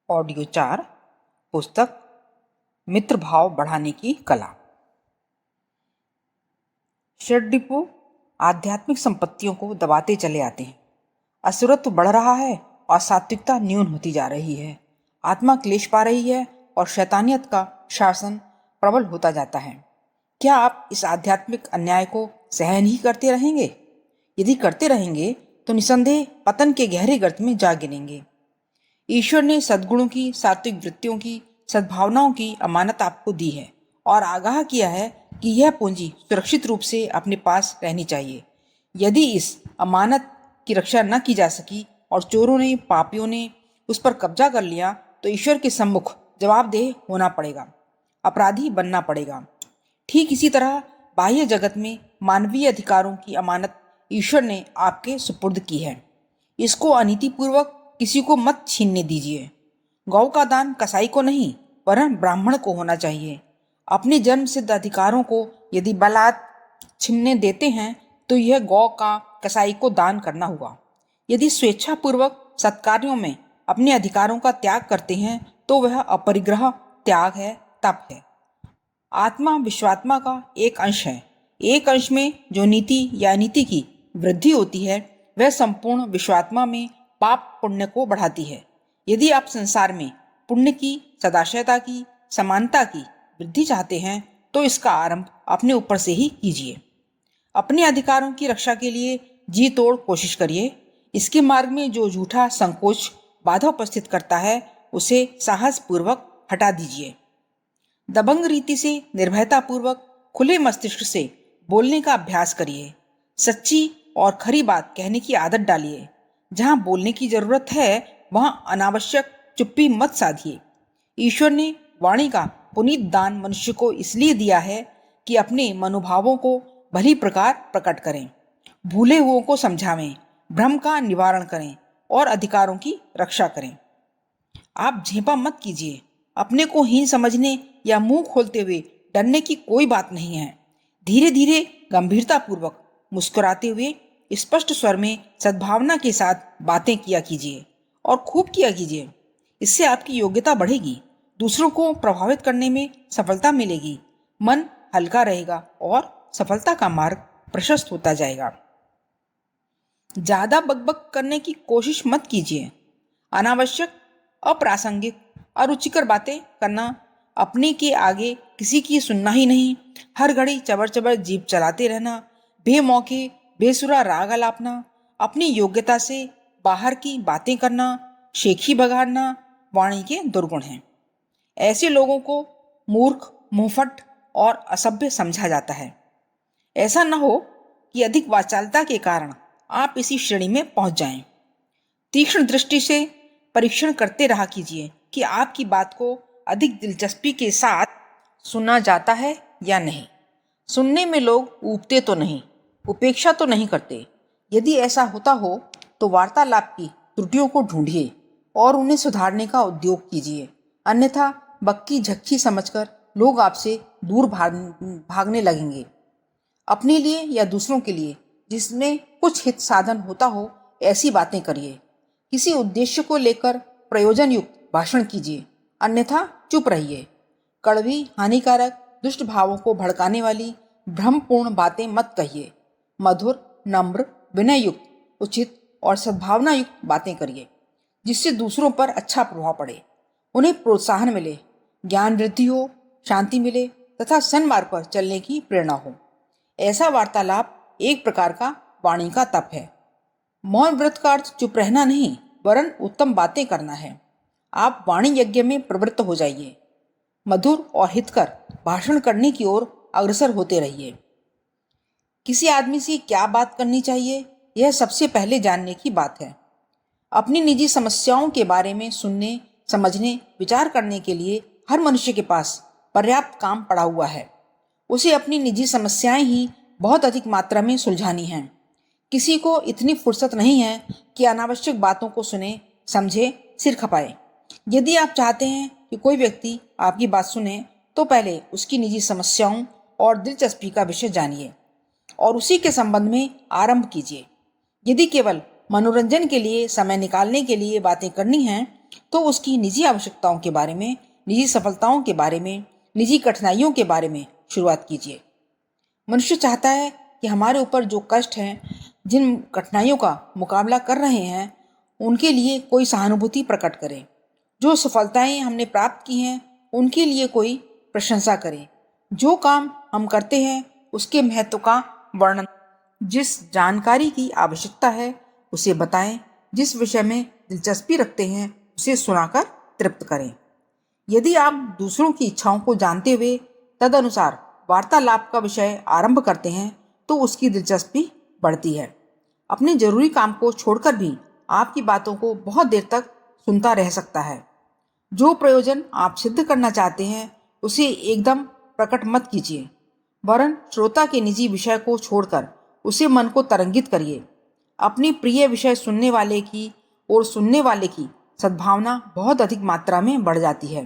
Audio 4 पुस्तक मित्र भाव बढ़ाने की कला। षड्रिपु आध्यात्मिक संपत्तियों को दबाते चले आते हैं। असुरत्व बढ़ रहा है और सात्विकता न्यून होती जा रही है। आत्मा क्लेश पा रही है और शैतानियत का शासन प्रबल होता जाता है। क्या आप इस आध्यात्मिक अन्याय को सहन ही करते रहेंगे? यदि करते रहेंगे तो निसंदेह पतन के गहरे गर्त में जा गिरेंगे। ईश्वर ने सद्गुणों की, सात्विक वृत्तियों की, सद्भावनाओं की अमानत आपको दी है और आगाह किया है कि यह पूंजी सुरक्षित रूप से अपने पास रहनी चाहिए। यदि इस अमानत की रक्षा न की जा सकी और चोरों ने, पापियों ने उस पर कब्जा कर लिया तो ईश्वर के सम्मुख जवाबदेह होना पड़ेगा, अपराधी बनना पड़ेगा। ठीक इसी तरह बाह्य जगत में मानवीय अधिकारों की अमानत ईश्वर ने आपके सुपुर्द की है। इसको अनीतिपूर्वक किसी को मत छीनने दीजिए। गौ का दान कसाई को नहीं वरन ब्राह्मण को होना चाहिए। अपने जन्म सिद्ध अधिकारों को यदि बलात् छीनने देते हैं तो यह गौ का कसाई को दान करना हुआ। यदि स्वेच्छापूर्वक सत्कार्यों में अपने अधिकारों का त्याग करते हैं तो वह अपरिग्रह त्याग है, तप है। आत्मा विश्वात्मा का एक अंश है। एक अंश में जो नीति या नीति की वृद्धि होती है वह संपूर्ण विश्वात्मा में पाप पुण्य को बढ़ाती है। यदि आप संसार में पुण्य की, सदाशयता की, समानता की वृद्धि चाहते हैं तो इसका आरंभ अपने ऊपर से ही कीजिए। अपने अधिकारों की रक्षा के लिए जी तोड़ कोशिश करिए। इसके मार्ग में जो झूठा संकोच बाधा उपस्थित करता है उसे साहस पूर्वक हटा दीजिए। दबंग रीति से निर्भयता पूर्वक खुले मस्तिष्क से बोलने का अभ्यास करिए। सच्ची और खरी बात कहने की आदत डालिए। जहाँ बोलने की जरूरत है वहाँ अनावश्यक चुप्पी मत साधिए। ईश्वर ने वाणी का पुनीत दान मनुष्य को इसलिए दिया है कि अपने मनोभावों को भली प्रकार प्रकट करें, भूले हुओं को समझावें, भ्रम का निवारण करें और अधिकारों की रक्षा करें। आप झेपा मत कीजिए। अपने को हीन समझने या मुंह खोलते हुए डरने की कोई बात नहीं है। धीरे धीरे गंभीरता पूर्वक मुस्कुराते हुए स्पष्ट स्वर में सद्भावना के साथ बातें किया कीजिए और खूब किया कीजिए। इससे आपकी योग्यता बढ़ेगी, दूसरों को प्रभावित करने में सफलता मिलेगी, मन हल्का रहेगा और सफलता का मार्ग प्रशस्त होता जाएगा। ज्यादा बकबक करने की कोशिश मत कीजिए। अनावश्यक, अप्रासंगिक, अरुचिकर बातें करना, अपने के आगे किसी की सुनना ही नहीं, हर घड़ी चबर चबर जीभ चलाते रहना, बेमौके बेसुरा राग अलापना, अपनी योग्यता से बाहर की बातें करना, शेखी बगाड़ना वाणी के दुर्गुण हैं। ऐसे लोगों को मूर्ख, मुंहफट और असभ्य समझा जाता है। ऐसा न हो कि अधिक वाचालता के कारण आप इसी श्रेणी में पहुंच जाएं। तीक्ष्ण दृष्टि से परीक्षण करते रहा कीजिए कि आपकी बात को अधिक दिलचस्पी के साथ सुना जाता है या नहीं। सुनने में लोग ऊबते तो नहीं, उपेक्षा तो नहीं करते। यदि ऐसा होता हो तो वार्तालाप की त्रुटियों को ढूंढिए और उन्हें सुधारने का उद्योग कीजिए। अन्यथा बक्की झक्की समझकर लोग आपसे दूर भागने लगेंगे। अपने लिए या दूसरों के लिए जिसमें कुछ हित साधन होता हो ऐसी बातें करिए। किसी उद्देश्य को लेकर प्रयोजन युक्त भाषण कीजिए, अन्यथा चुप रहिए। कड़वी, हानिकारक, दुष्ट भावों को भड़काने वाली भ्रमपूर्ण बातें मत कहिए। मधुर, नम्र, विनय युक्त, उचित और सद्भावना युक्त बातें करिए जिससे दूसरों पर अच्छा प्रभाव पड़े, उन्हें प्रोत्साहन मिले, ज्ञान वृद्धि हो, शांति मिले तथा सन्मार्ग पर चलने की प्रेरणा हो। ऐसा वार्तालाप एक प्रकार का वाणी का तप है। मौन व्रत का अर्थ चुप रहना नहीं वरन उत्तम बातें करना है। आप वाणी यज्ञ में प्रवृत्त हो जाइए। मधुर और हितकर भाषण करने की ओर अग्रसर होते रहिए। किसी आदमी से क्या बात करनी चाहिए यह सबसे पहले जानने की बात है। अपनी निजी समस्याओं के बारे में सुनने, समझने, विचार करने के लिए हर मनुष्य के पास पर्याप्त काम पड़ा हुआ है। उसे अपनी निजी समस्याएं ही बहुत अधिक मात्रा में सुलझानी हैं। किसी को इतनी फुर्सत नहीं है कि अनावश्यक बातों को सुने, समझे, सिर खपाए। यदि आप चाहते हैं कि कोई व्यक्ति आपकी बात सुने तो पहले उसकी निजी समस्याओं और दिलचस्पी का विषय जानिए और उसी के संबंध में आरंभ कीजिए। यदि केवल मनोरंजन के लिए, समय निकालने के लिए बातें करनी हैं तो उसकी निजी आवश्यकताओं के बारे में, निजी सफलताओं के बारे में, निजी कठिनाइयों के बारे में शुरुआत कीजिए। मनुष्य चाहता है कि हमारे ऊपर जो कष्ट हैं, जिन कठिनाइयों का मुकाबला कर रहे हैं, उनके लिए कोई सहानुभूति प्रकट करे। जो सफलताएं हमने प्राप्त की हैं, उनके लिए कोई प्रशंसा करे। जो काम हम करते हैं उसके महत्व का वर्णन, जिस जानकारी की आवश्यकता है उसे बताएं, जिस विषय में दिलचस्पी रखते हैं उसे सुनाकर तृप्त करें। यदि आप दूसरों की इच्छाओं को जानते हुए तदनुसार वार्तालाप का विषय आरंभ करते हैं तो उसकी दिलचस्पी बढ़ती है। अपने जरूरी काम को छोड़कर भी आपकी बातों को बहुत देर तक सुनता रह सकता है। जो प्रयोजन आप सिद्ध करना चाहते हैं उसे एकदम प्रकट मत कीजिए, वरन श्रोता के निजी विषय को छोड़कर उसे मन को तरंगित करिए। अपनी प्रिय विषय सुनने वाले की और सुनने वाले की सद्भावना बहुत अधिक मात्रा में बढ़ जाती है।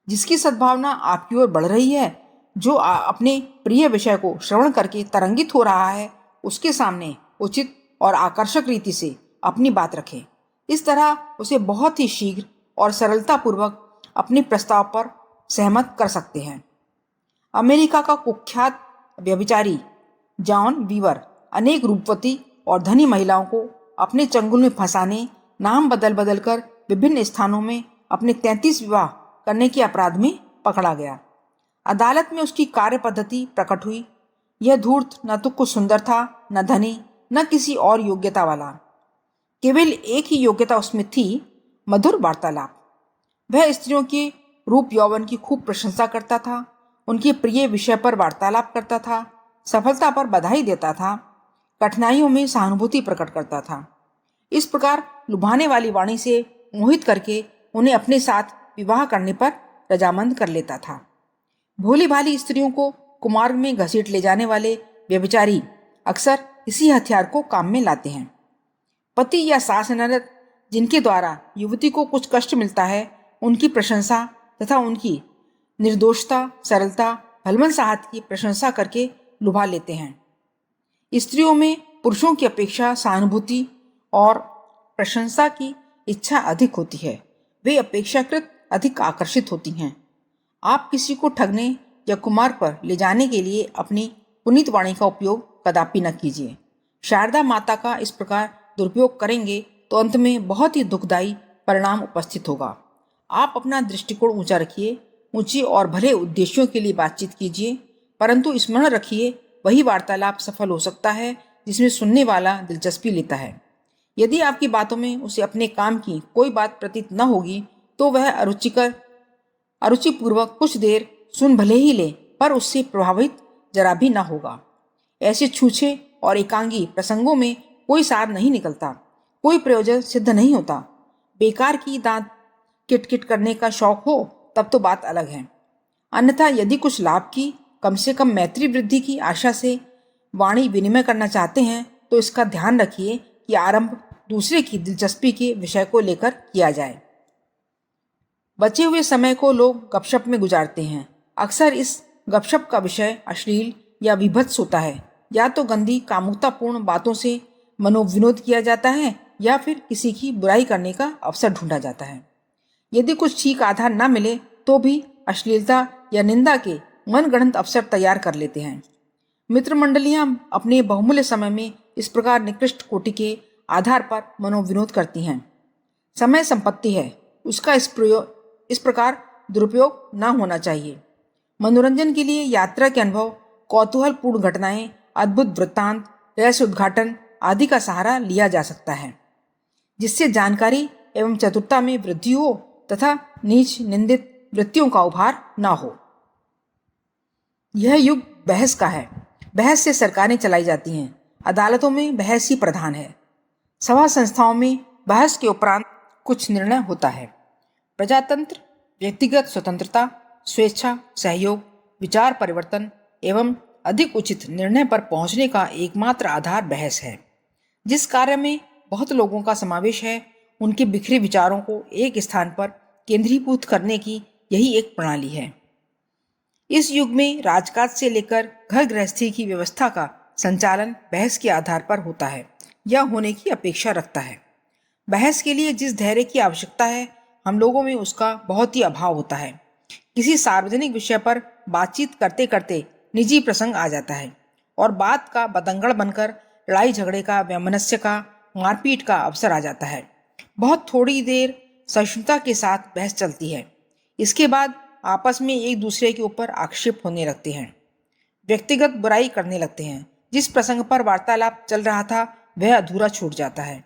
जिसकी सद्भावना आपकी ओर बढ़ रही है, जो अपने प्रिय विषय को श्रवण करके तरंगित हो रहा है, उसके सामने उचित और आकर्षक रीति से अपनी बात रखें। इस तरह उसे बहुत ही शीघ्र और सरलतापूर्वक अपने प्रस्ताव पर सहमत कर सकते हैं। अमेरिका का कुख्यात व्यभिचारी जॉन वीवर अनेक रूपवती और धनी महिलाओं को अपने चंगुल में फंसाने, नाम बदल बदल कर विभिन्न स्थानों में अपने 33 विवाह करने के अपराध में पकड़ा गया। अदालत में उसकी कार्य पद्धति प्रकट हुई। यह धूर्त न तो कुछ सुंदर था, न धनी, न किसी और योग्यता वाला। केवल एक ही योग्यता उसमें थी, मधुर वार्तालाप। वह स्त्रियों के रूप यौवन की खूब प्रशंसा करता था, उनके प्रिय विषय पर वार्तालाप करता था, सफलता पर बधाई देता था, कठिनाइयों में सहानुभूति प्रकट करता था। इस प्रकार लुभाने वाली वाणी से मोहित करके उन्हें अपने साथ विवाह करने पर रजामंद कर लेता था। भोली भाली स्त्रियों को कुमार्ग में घसीट ले जाने वाले व्यभिचारी अक्सर इसी हथियार को काम में लाते हैं। पति या सास ननद जिनके द्वारा युवती को कुछ कष्ट मिलता है, उनकी प्रशंसा तथा उनकी निर्दोषता, सरलता, भलमनसाहत की प्रशंसा करके लुभा लेते हैं। स्त्रियों में पुरुषों की अपेक्षा सहानुभूति और प्रशंसा की इच्छा अधिक होती है। वे अपेक्षाकृत अधिक आकर्षित होती हैं। आप किसी को ठगने या कुमार्ग पर ले जाने के लिए अपनी पुनीत वाणी का उपयोग कदापि न कीजिए। शारदा माता का इस प्रकार दुरुपयोग करेंगे तो अंत में बहुत ही दुखदायी परिणाम उपस्थित होगा। आप अपना दृष्टिकोण ऊंचा रखिए, ऊंचे और भले उद्देश्यों के लिए बातचीत कीजिए, परंतु स्मरण रखिए वही वार्तालाप सफल हो सकता है जिसमें सुनने वाला दिलचस्पी लेता है। यदि आपकी बातों में उसे अपने काम की कोई बात प्रतीत न होगी तो वह अरुचिपूर्वक कुछ देर सुन भले ही ले, पर उससे प्रभावित जरा भी न होगा। ऐसे छूछे और एकांगी प्रसंगों में कोई सार नहीं निकलता, कोई प्रयोजन सिद्ध नहीं होता। बेकार की दांत किटकिट करने का शौक हो तब तो बात अलग है, अन्यथा यदि कुछ लाभ की, कम से कम मैत्री वृद्धि की आशा से वाणी विनिमय करना चाहते हैं तो इसका ध्यान रखिए कि आरंभ दूसरे की दिलचस्पी के विषय को लेकर किया जाए। बचे हुए समय को लोग गपशप में गुजारते हैं। अक्सर इस गपशप का विषय अश्लील या विभत्स होता है। या तो गंदी कामुकतापूर्ण बातों से मनोविनोद किया जाता है या फिर किसी की बुराई करने का अवसर ढूंढा जाता है। यदि कुछ ठीक आधार न मिले तो भी अश्लीलता या निंदा के मनगढ़ंत अवसर तैयार कर लेते हैं। मित्र मंडलियां अपने बहुमूल्य समय में इस प्रकार निकृष्ट कोटि के आधार पर मनोविनोद करती हैं। समय संपत्ति है, उसका इस प्रकार दुरुपयोग न होना चाहिए। मनोरंजन के लिए यात्रा के अनुभव, कौतूहलपूर्ण घटनाएं, अद्भुत वृत्तांत, रहस्य उद्घाटन आदि का सहारा लिया जा सकता है, जिससे जानकारी एवं चतुरता में वृद्धि हो तथा नीच निंदित वृत्तियों का उभार न हो। यह युग बहस का है। बहस से सरकारें चलाई जाती हैं। अदालतों में बहस ही प्रधान है। सभा संस्थाओं में बहस के उपरांत कुछ निर्णय होता है। प्रजातंत्र व्यक्तिगत स्वतंत्रता, स्वेच्छा, सहयोग, विचार परिवर्तन एवं अधिक उचित निर्णय पर पहुंचने का एकमात्र आधार बहस है। जिस कार्य में बहुत लोगों का समावेश है, उनके बिखरे विचारों को एक स्थान पर केंद्रीभूत करने की यही एक प्रणाली है। इस युग में राजकाज से लेकर घर गृहस्थी की व्यवस्था का संचालन बहस के आधार पर होता है या होने की अपेक्षा रखता है। बहस के लिए जिस धैर्य की आवश्यकता है, हम लोगों में उसका बहुत ही अभाव होता है। किसी सार्वजनिक विषय पर बातचीत करते करते निजी प्रसंग आ जाता है और बात का बतंगड़ बनकर लड़ाई झगड़े का, वैमनस्य का, मारपीट का अवसर आ जाता है। बहुत थोड़ी देर सहिष्णुता के साथ बहस चलती है। इसके बाद आपस में एक दूसरे के ऊपर आक्षेप होने लगते हैं, व्यक्तिगत बुराई करने लगते हैं। जिस प्रसंग पर वार्तालाप चल रहा था वह अधूरा छूट जाता है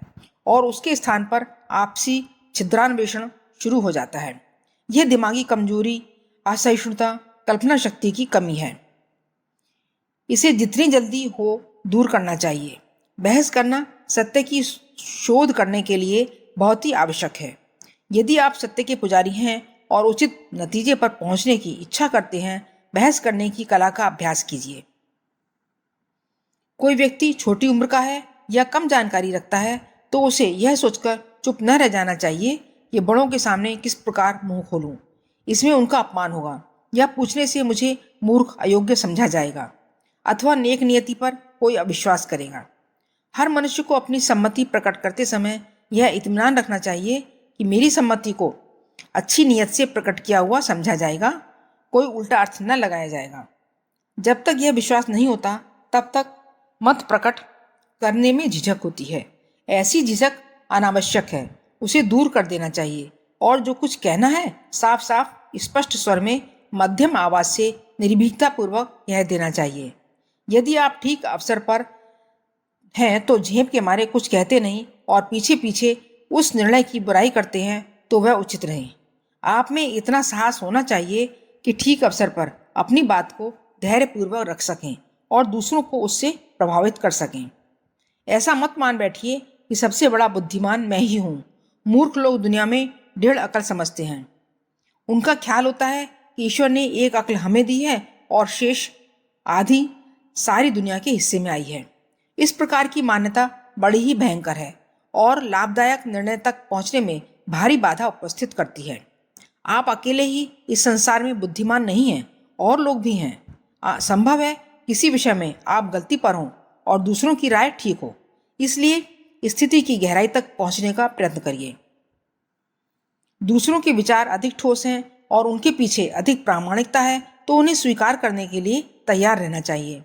और उसके स्थान पर आपसी छिद्रान्वेषण शुरू हो जाता है। यह दिमागी कमजोरी, असहिष्णुता, कल्पना शक्ति की कमी है। इसे जितनी जल्दी हो दूर करना चाहिए। बहस करना सत्य की शोध करने के लिए बहुत ही आवश्यक है। यदि आप सत्य के पुजारी हैं और उचित नतीजे पर पहुंचने की इच्छा करते हैं, बहस करने की कला का अभ्यास कीजिए। कोई व्यक्ति छोटी उम्र का है या कम जानकारी रखता है तो उसे यह सोचकर चुप न रह जाना चाहिए कि बड़ों के सामने किस प्रकार मुंह खोलूं, इसमें उनका अपमान होगा या पूछने से मुझे मूर्ख, अयोग्य समझा जाएगा अथवा नेक नियति पर कोई अविश्वास करेगा। हर मनुष्य को अपनी सम्मति प्रकट करते समय यह इत्मीनान रखना चाहिए कि मेरी सम्मति को अच्छी नियत से प्रकट किया हुआ समझा जाएगा, कोई उल्टा अर्थ न लगाया जाएगा। जब तक यह विश्वास नहीं होता तब तक मत प्रकट करने में झिझक होती है। ऐसी झिझक अनावश्यक है, उसे दूर कर देना चाहिए और जो कुछ कहना है साफ साफ स्पष्ट स्वर में मध्यम आवाज से निर्भीकता पूर्वक कह देना चाहिए। यदि आप ठीक अवसर पर हैं तो झेप के मारे कुछ कहते नहीं और पीछे पीछे उस निर्णय की बुराई करते हैं तो वह उचित नहीं। आप में इतना साहस होना चाहिए कि ठीक अवसर पर अपनी बात को धैर्यपूर्वक रख सकें और दूसरों को उससे प्रभावित कर सकें। ऐसा मत मान बैठिए कि सबसे बड़ा बुद्धिमान मैं ही हूँ। मूर्ख लोग दुनिया में 1.5 अकल समझते हैं। उनका ख्याल होता है कि ईश्वर ने 1 अकल हमें दी है और शेष आधी सारी दुनिया के हिस्से में आई है। इस प्रकार की मान्यता बड़ी ही भयंकर है और लाभदायक निर्णय तक पहुंचने में भारी बाधा उपस्थित करती है। आप अकेले ही इस संसार में बुद्धिमान नहीं हैं, और लोग भी हैं। संभव है किसी विषय में आप गलती पर हों और दूसरों की राय ठीक हो, इसलिए स्थिति की गहराई तक पहुंचने का प्रयत्न करिए। दूसरों के विचार अधिक ठोस हैं और उनके पीछे अधिक प्रामाणिकता है तो उन्हें स्वीकार करने के लिए तैयार रहना चाहिए।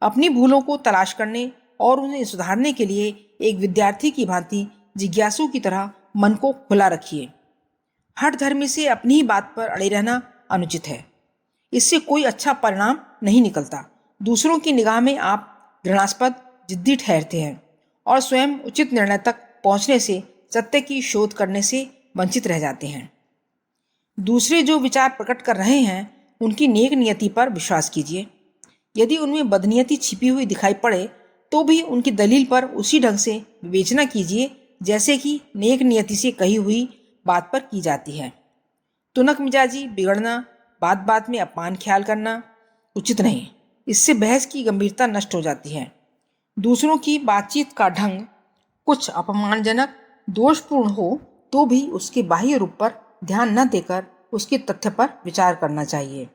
अपनी भूलों को तलाश करने और उन्हें सुधारने के लिए एक विद्यार्थी की भांति जिज्ञासु की तरह मन को खुला रखिए। हठ धर्मी से अपनी ही बात पर अड़े रहना अनुचित है। इससे कोई अच्छा परिणाम नहीं निकलता। दूसरों की निगाह में आप घृणास्पद, जिद्दी ठहरते हैं और स्वयं उचित निर्णय तक पहुंचने से, सत्य की शोध करने से वंचित रह जाते हैं। दूसरे जो विचार प्रकट कर रहे हैं उनकी नेक नियति पर विश्वास कीजिए। यदि उनमें बदनीयति छिपी हुई दिखाई पड़े तो भी उनकी दलील पर उसी ढंग से विवेचना कीजिए जैसे कि नेक नियति से कही हुई बात पर की जाती है। तुनक मिजाजी बिगड़ना, बात बात में अपमान ख्याल करना उचित नहीं। इससे बहस की गंभीरता नष्ट हो जाती है। दूसरों की बातचीत का ढंग कुछ अपमानजनक, दोषपूर्ण हो तो भी उसके बाह्य रूप पर ध्यान न देकर उसके तथ्य पर विचार करना चाहिए।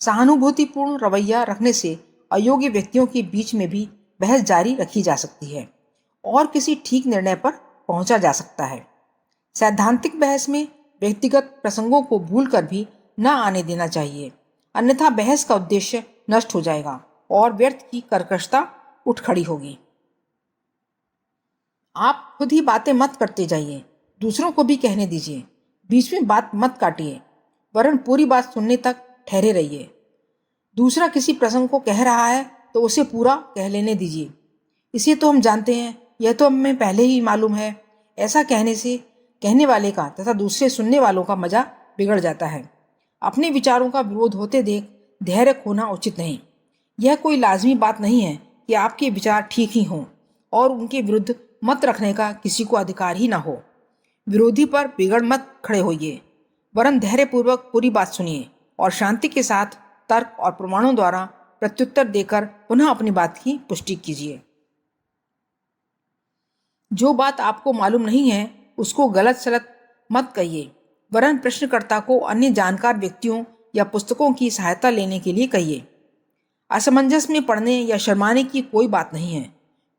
सहानुभूतिपूर्ण रवैया रखने से अयोग्य व्यक्तियों के बीच में भी बहस जारी रखी जा सकती है और किसी ठीक निर्णय पर पहुंचा जा सकता है। सैद्धांतिक बहस में व्यक्तिगत प्रसंगों को भूलकर भी न आने देना चाहिए, अन्यथा बहस का उद्देश्य नष्ट हो जाएगा और व्यर्थ की कर्कशता उठ खड़ी होगी। आप खुद ही बातें मत करते जाइए, दूसरों को भी कहने दीजिए। बीच में बात मत काटिए, वरन पूरी बात सुनने तक ठहरे रहिए। दूसरा किसी प्रसंग को कह रहा है तो उसे पूरा कह लेने दीजिए। इसे तो हम जानते हैं, यह तो हमें पहले ही मालूम है। ऐसा कहने से कहने वाले का तथा दूसरे सुनने वालों का मजा बिगड़ जाता है। अपने विचारों का विरोध होते देख धैर्य खोना उचित नहीं। यह कोई लाजमी बात नहीं है कि आपके विचार ठीक ही हों और उनके विरुद्ध मत रखने का किसी को अधिकार ही ना हो। विरोधी पर बिगड़ मत खड़े होइए, वरन धैर्यपूर्वक पूरी बात सुनिए और शांति के साथ तर्क और प्रमाणों द्वारा प्रत्युत्तर देकर पुनः अपनी बात की पुष्टि कीजिए। जो बात आपको मालूम नहीं है उसको गलत सलत मत कहिए, वरन प्रश्नकर्ता को अन्य जानकार व्यक्तियों या पुस्तकों की सहायता लेने के लिए कहिए। असमंजस में पड़ने या शर्माने की कोई बात नहीं है।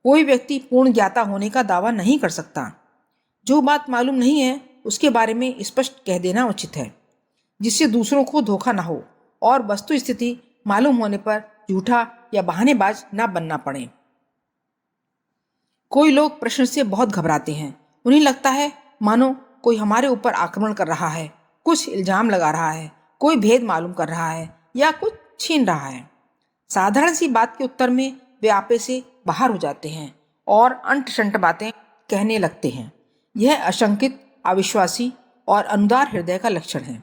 कोई व्यक्ति पूर्ण ज्ञाता होने का दावा नहीं कर सकता। जो बात मालूम नहीं है उसके बारे में स्पष्ट कह देना उचित है, जिससे दूसरों को धोखा ना हो और वस्तु स्थिति मालूम होने पर झूठा या बहानेबाज ना बनना पड़े। कोई लोग प्रश्न से बहुत घबराते हैं। उन्हें लगता है मानो कोई हमारे ऊपर आक्रमण कर रहा है, कुछ इल्जाम लगा रहा है, कोई भेद मालूम कर रहा है या कुछ छीन रहा है। साधारण सी बात के उत्तर में वे आपे से बाहर हो जाते हैं और अंट शंट बातें कहने लगते हैं। यह अशंकित, अविश्वासी और अनुदार हृदय का लक्षण है।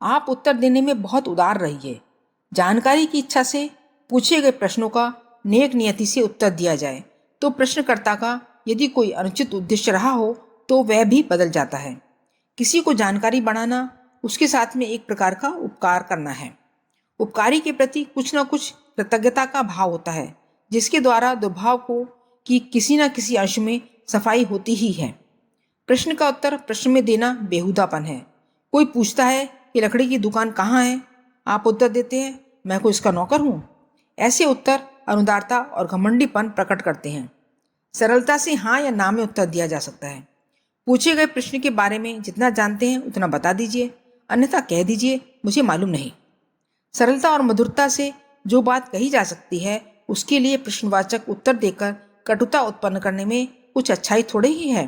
आप उत्तर देने में बहुत उदार रहिए। जानकारी की इच्छा से पूछे गए प्रश्नों का नेक नियति से उत्तर दिया जाए तो प्रश्नकर्ता का यदि कोई अनुचित उद्देश्य रहा हो तो वह भी बदल जाता है। किसी को जानकारी बढ़ाना उसके साथ में एक प्रकार का उपकार करना है। उपकारी के प्रति कुछ न कुछ कृतज्ञता का भाव होता है, जिसके द्वारा दुर्भाव को कि किसी न किसी अंश में सफाई होती ही है। प्रश्न का उत्तर प्रश्न में देना बेहुदापन है। कोई पूछता है कि लकड़ी की दुकान कहाँ है, आप उत्तर देते हैं मैं कोई इसका नौकर हूँ। ऐसे उत्तर अनुदारता और घमंडीपन प्रकट करते हैं। सरलता से हाँ या ना में उत्तर दिया जा सकता है। पूछे गए प्रश्न के बारे में जितना जानते हैं उतना बता दीजिए, अन्यथा कह दीजिए मुझे मालूम नहीं। सरलता और मधुरता से जो बात कही जा सकती है उसके लिए प्रश्नवाचक उत्तर देकर कटुता उत्पन्न करने में कुछ अच्छाई थोड़े ही है।